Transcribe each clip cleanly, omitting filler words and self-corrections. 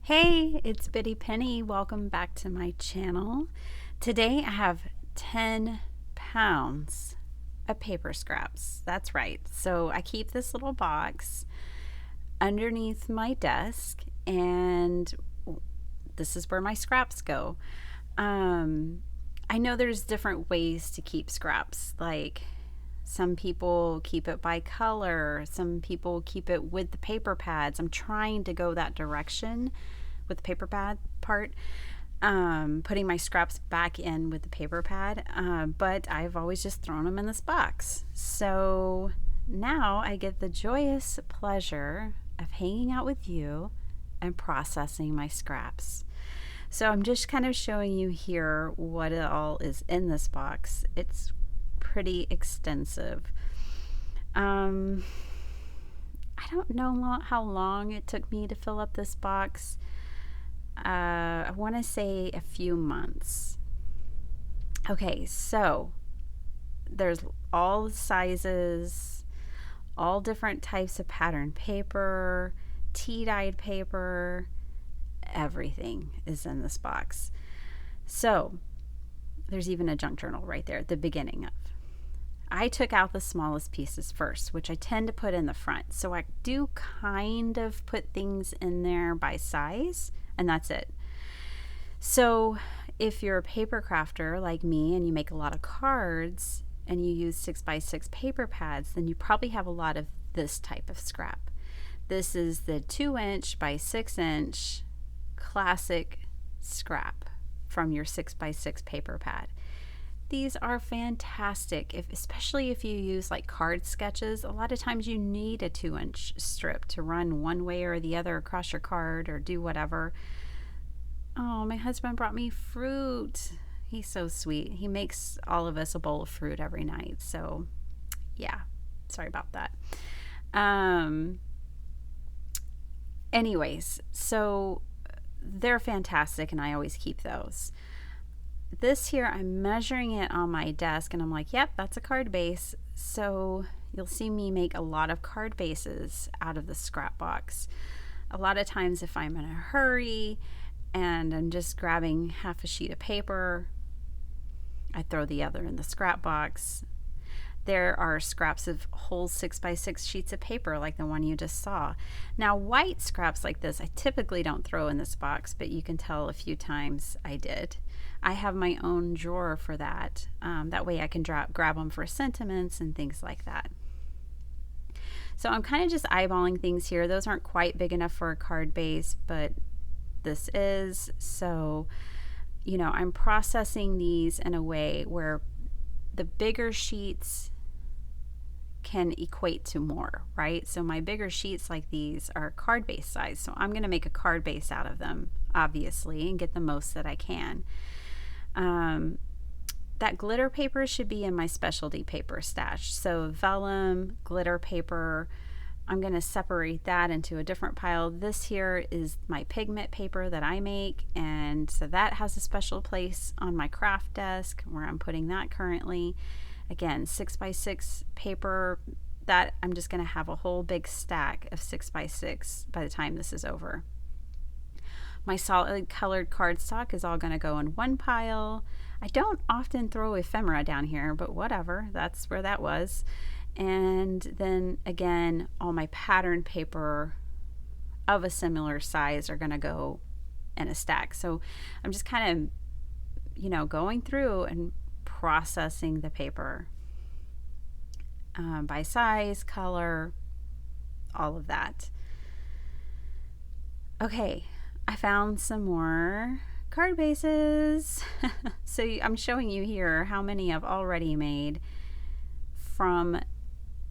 Hey, it's Biddy Penny. Welcome back to my channel. Today I have 10 pounds of paper scraps. That's right. So I keep this little box underneath my desk, and this is where my scraps go. I know there's different ways to keep scraps. Like some people keep it by color, some people keep it with the paper pads. I'm trying to go that direction with the paper pad part, putting my scraps back in with the paper pad, but I've always just thrown them in this box. So now I get the joyous pleasure of hanging out with you and processing my scraps. So I'm just kind of showing you here what all is in this box. It's pretty extensive. I don't know how long it took me to fill up this box. I want to say a few months. Okay, so there's all sizes, all different types of pattern paper, tea-dyed paper, everything is in this box. So there's even a junk journal right there at the beginning of. I took out the smallest pieces first, which I tend to put in the front. So I do kind of put things in there by size, and that's it. So if you're a paper crafter like me and you make a lot of cards and you use 6x6 paper pads, then you probably have a lot of this type of scrap. This is the 2" by 6" classic scrap from your 6x6 paper pad. These are fantastic, especially if you use like card sketches. A lot of times you need a 2" strip to run one way or the other across your card or do whatever. Oh, my husband brought me fruit. He's so sweet. He makes all of us a bowl of fruit every night. So yeah, sorry about that. Anyways, so they're fantastic and I always keep those. This here, I'm measuring it on my desk and I'm like, yep, that's a card base. So you'll see me make a lot of card bases out of the scrap box. A lot of times if I'm in a hurry and I'm just grabbing half a sheet of paper, I throw the other in the scrap box. There are scraps of whole 6x6 sheets of paper like the one you just saw. Now white scraps like this I typically don't throw in this box, but you can tell a few times I did. I have my own drawer for that. That way I can grab them for sentiments and things like that. So I'm kind of just eyeballing things here. Those aren't quite big enough for a card base, but this is. So, you know, I'm processing these in a way where the bigger sheets can equate to more, right? So my bigger sheets like these are card base size. So I'm going to make a card base out of them, obviously, and get the most that I can. That glitter paper should be in my specialty paper stash. So vellum, glitter paper, I'm going to separate that into a different pile. This here is my pigment paper that I make, and so that has a special place on my craft desk where I'm putting that currently. Again, 6x6 paper, that I'm just going to have a whole big stack of 6x6 by the time this is over. My solid colored cardstock is all going to go in one pile. I don't often throw ephemera down here, but whatever, that's where that was. And then again, all my pattern paper of a similar size are going to go in a stack. So I'm just kind of, you know, going through and processing the paper by size, color, all of that. Okay, I found some more card bases. So I'm showing you here how many I've already made from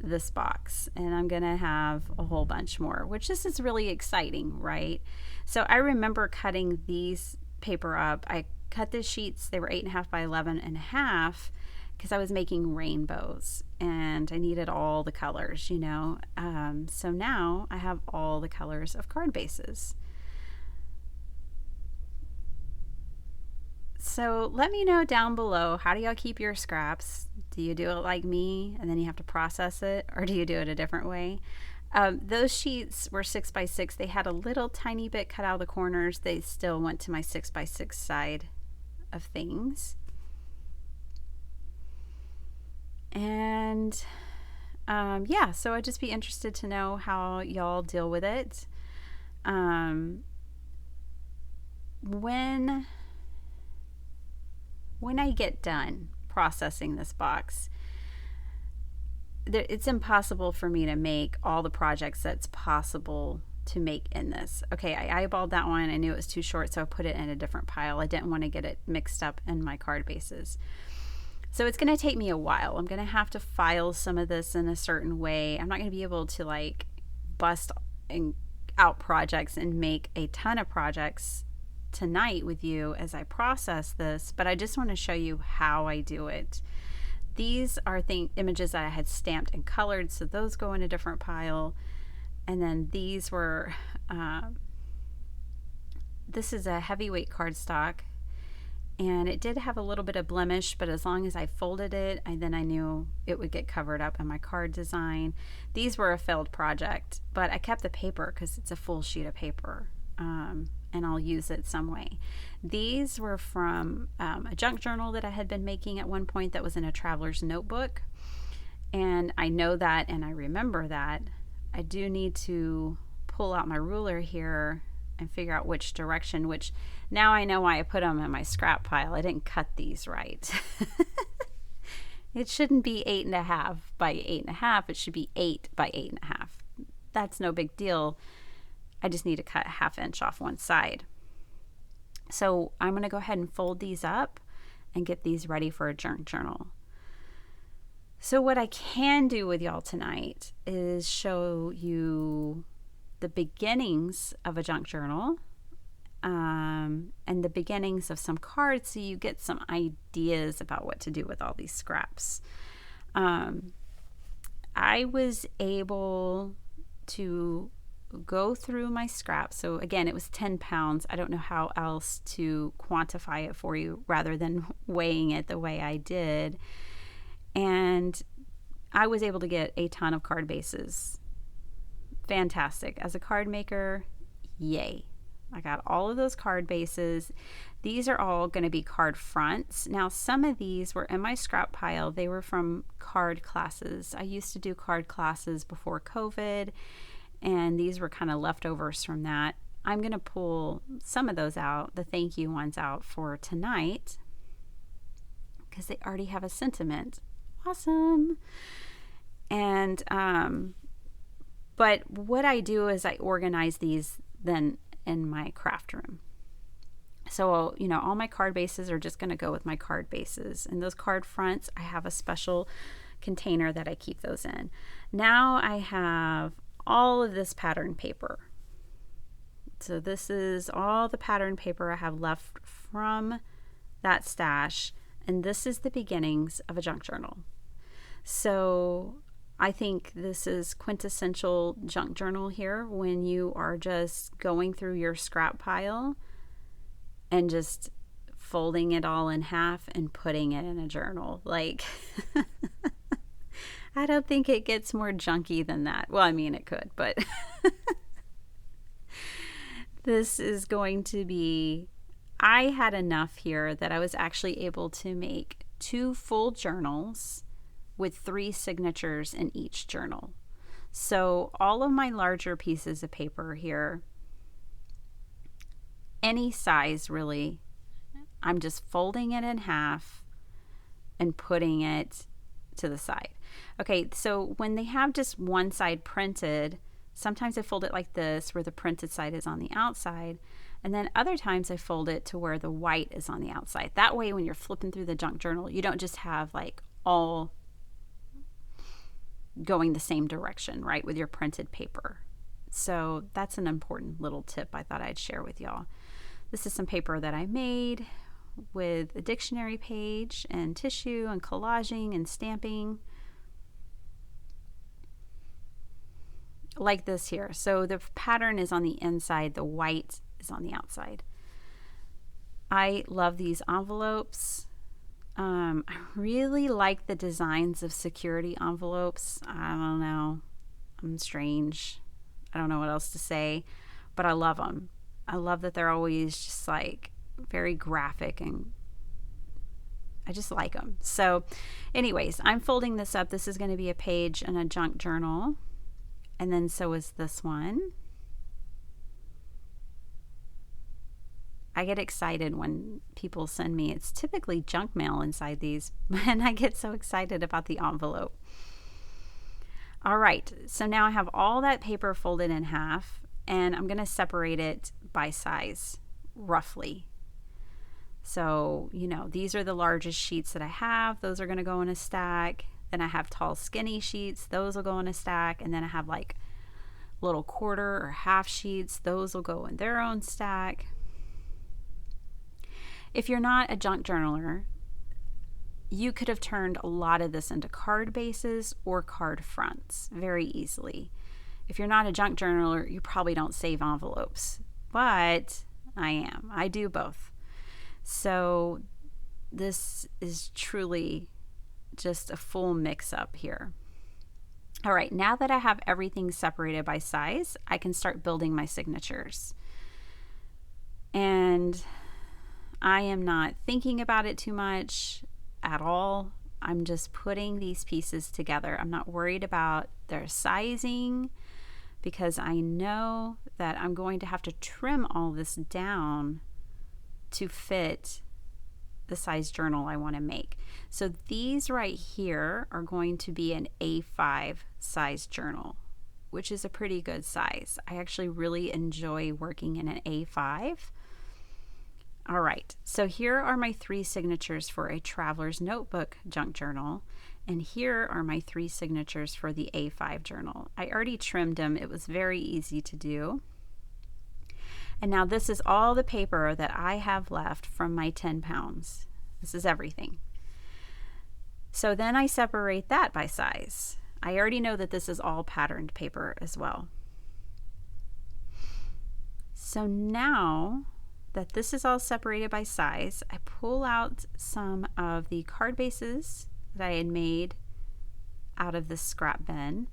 this box, and I'm gonna have a whole bunch more, which this is really exciting, right? So I remember cutting these paper up. I cut the sheets, they were 8.5 by 11.5 because I was making rainbows and I needed all the colors, you know. So now I have all the colors of card bases. So let me know down below, how do y'all keep your scraps? Do you do it like me and then you have to process it, or do you do it a different way? Those sheets were 6x6. They had a little tiny bit cut out of the corners. They still went to my 6x6 side of things. And yeah, so I'd just be interested to know how y'all deal with it. When I get done processing this box, it's impossible for me to make all the projects that's possible to make in this. Okay, I eyeballed that one. I knew it was too short, so I put it in a different pile. I didn't want to get it mixed up in my card bases. So it's going to take me a while. I'm going to have to file some of this in a certain way. I'm not going to be able to like bust out projects and make a ton of projects tonight with you as I process this, but I just want to show you how I do it. These are images that I had stamped and colored, so those go in a different pile. And then these were, this is a heavyweight cardstock, and it did have a little bit of blemish, but as long as I folded it, then I knew it would get covered up in my card design. These were a failed project, but I kept the paper because it's a full sheet of paper. And I'll use it some way. These were from a junk journal that I had been making at one point that was in a traveler's notebook. And I know that and I remember that. I do need to pull out my ruler here and figure out which direction, which now I know why I put them in my scrap pile. I didn't cut these right. It shouldn't be 8.5 by 8.5. It should be 8 by 8.5. That's no big deal. I just need to cut 1/2 inch off one side. So I'm going to go ahead and fold these up and get these ready for a junk journal. So what I can do with y'all tonight is show you the beginnings of a junk journal and the beginnings of some cards so you get some ideas about what to do with all these scraps. I was able to go through my scraps. So again, it was 10 pounds. I don't know how else to quantify it for you rather than weighing it the way I did. And I was able to get a ton of card bases. Fantastic. As a card maker, yay. I got all of those card bases. These are all going to be card fronts. Now, some of these were in my scrap pile. They were from card classes. I used to do card classes before COVID, and these were kind of leftovers from that. I'm going to pull some of those out, the thank you ones out for tonight, because they already have a sentiment. Awesome. And, but what I do is I organize these then in my craft room. So, you know, all my card bases are just going to go with my card bases. And those card fronts, I have a special container that I keep those in. Now I have all of this pattern paper. So this is all the pattern paper I have left from that stash, and this is the beginnings of a junk journal. So I think this is quintessential junk journal here when you are just going through your scrap pile and just folding it all in half and putting it in a journal. Like I don't think it gets more junky than that. Well, I mean, it could, but this is going to be, I had enough here that I was actually able to make 2 full journals with 3 signatures in each journal. So all of my larger pieces of paper here, any size really, I'm just folding it in half and putting it to the side. Okay, so when they have just one side printed, sometimes I fold it like this where the printed side is on the outside, and then other times I fold it to where the white is on the outside. That way when you're flipping through the junk journal, you don't just have like all going the same direction, right, with your printed paper. So that's an important little tip I thought I'd share with y'all. This is some paper that I made with a dictionary page and tissue and collaging and stamping. Like this here. So the pattern is on the inside, the white is on the outside. I love these envelopes. I really like the designs of security envelopes. I don't know. I'm strange. I don't know what else to say, but I love them. I love that they're always just like very graphic, and I just like them. So anyways, I'm folding this up. This is going to be a page in a junk journal, and then so is this one. I get excited when people send me, it's typically junk mail inside these, and I get so excited about the envelope. All right, so now I have all that paper folded in half, and I'm going to separate it by size, roughly. So, these are the largest sheets that I have. Those are going to go in a stack. Then I have tall, skinny sheets. Those will go in a stack. And then I have like little quarter or half sheets. Those will go in their own stack. If you're not a junk journaler, you could have turned a lot of this into card bases or card fronts very easily. If you're not a junk journaler, you probably don't save envelopes, but I am. I do both. So this is truly just a full mix-up here. All right, now that I have everything separated by size, I can start building my signatures. And I am not thinking about it too much at all. I'm just putting these pieces together. I'm not worried about their sizing because I know that I'm going to have to trim all this down to fit the size journal I want to make. So these right here are going to be an A5 size journal, which is a pretty good size. I actually really enjoy working in an A5. All right, so here are my 3 signatures for a traveler's notebook junk journal, and here are my 3 signatures for the A5 journal. I already trimmed them. It was very easy to do. And now this is all the paper that I have left from my 10 pounds. This is everything. So then I separate that by size. I already know that this is all patterned paper as well. So now that this is all separated by size, I pull out some of the card bases that I had made out of this scrap bin,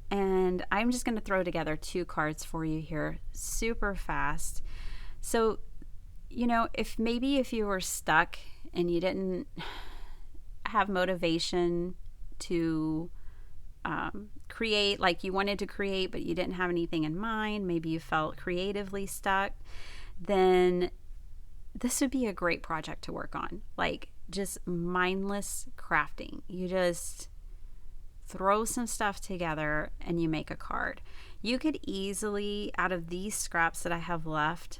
and I'm just going to throw together 2 cards for you here super fast. So, if you were stuck and you didn't have motivation to create, like you wanted to create but you didn't have anything in mind, maybe you felt creatively stuck, then this would be a great project to work on. Like just mindless crafting. You just throw some stuff together and you make a card. You could easily, out of these scraps that I have left,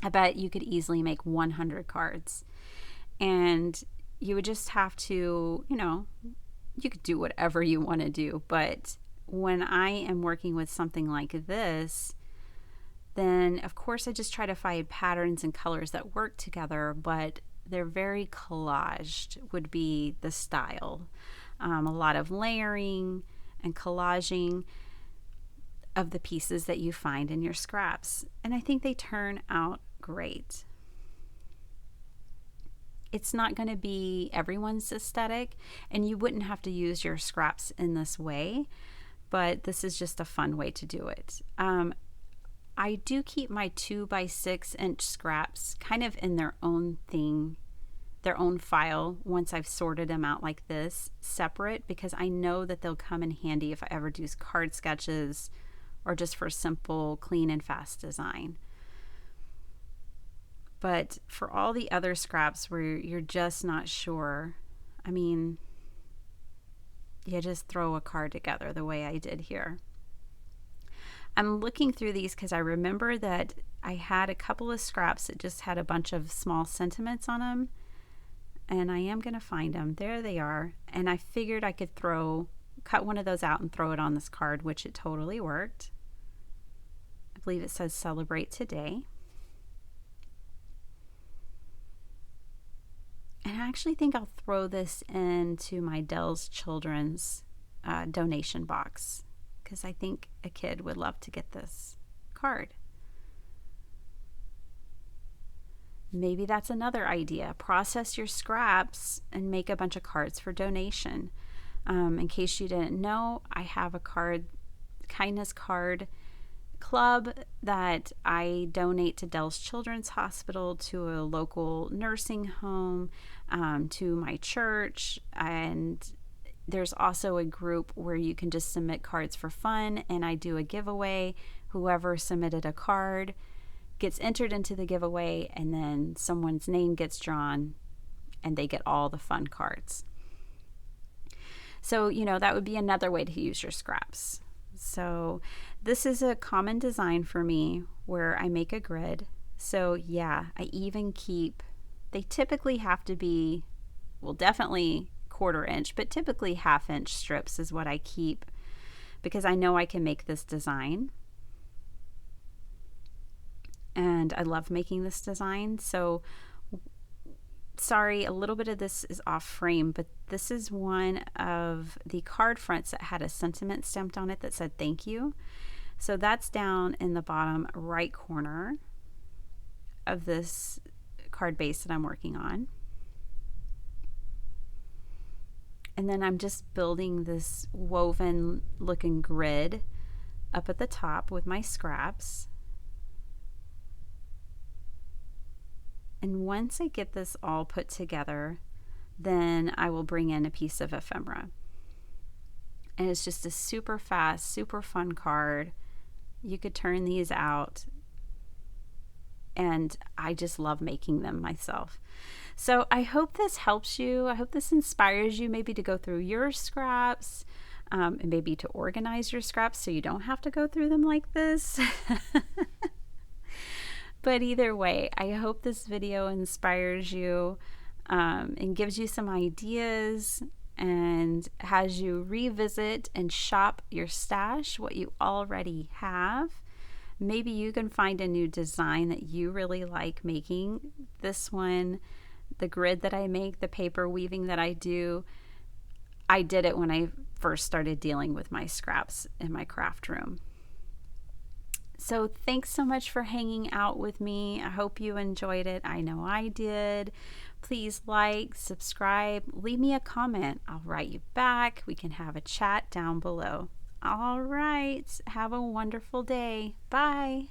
I bet you could easily make 100 cards. And you would just have to, you could do whatever you want to do. But when I am working with something like this, then of course I just try to find patterns and colors that work together, but they're very collaged would be the style. A lot of layering and collaging of the pieces that you find in your scraps. And I think they turn out great. It's not going to be everyone's aesthetic, and you wouldn't have to use your scraps in this way, but this is just a fun way to do it. I do keep my 2x6-inch scraps kind of in their own thing, their own file, once I've sorted them out like this, separate, because I know that they'll come in handy if I ever do card sketches or just for simple, clean and fast design. But for all the other scraps where you're just not sure, you just throw a card together the way I did here. I'm looking through these because I remember that I had a couple of scraps that just had a bunch of small sentiments on them, and I am going to find them. There they are, and I figured I could cut one of those out and throw it on this card, which it totally worked. I believe it says celebrate today. And I actually think I'll throw this into my Dell's Children's donation box, because I think a kid would love to get this card. Maybe that's another idea. Process your scraps and make a bunch of cards for donation. In case you didn't know, I have a kindness card club that I donate to Dell's Children's Hospital, to a local nursing home, to my church, and there's also a group where you can just submit cards for fun, and I do a giveaway. Whoever submitted a card gets entered into the giveaway, and then someone's name gets drawn and they get all the fun cards. So, that would be another way to use your scraps. So this is a common design for me where I make a grid. So yeah, I even keep, they typically have to be, well, definitely 1/4 inch, but typically 1/2 inch strips is what I keep, because I know I can make this design. And I love making this design. So sorry, a little bit of this is off frame, but this is one of the card fronts that had a sentiment stamped on it that said thank you. So that's down in the bottom right corner of this card base that I'm working on. And then I'm just building this woven looking grid up at the top with my scraps. And once I get this all put together, then I will bring in a piece of ephemera. And it's just a super fast, super fun card. You could turn these out, and I just love making them myself. So I hope this helps you. I hope this inspires you maybe to go through your scraps, and maybe to organize your scraps so you don't have to go through them like this. But either way, I hope this video inspires you, and gives you some ideas, and has you revisit and shop your stash, what you already have. Maybe you can find a new design that you really like making. This one, the grid that I make, the paper weaving that I do, I did it when I first started dealing with my scraps in my craft room. So thanks so much for hanging out with me. I hope you enjoyed it. I know I did. Please like, subscribe, leave me a comment. I'll write you back. We can have a chat down below. All right. Have a wonderful day. Bye.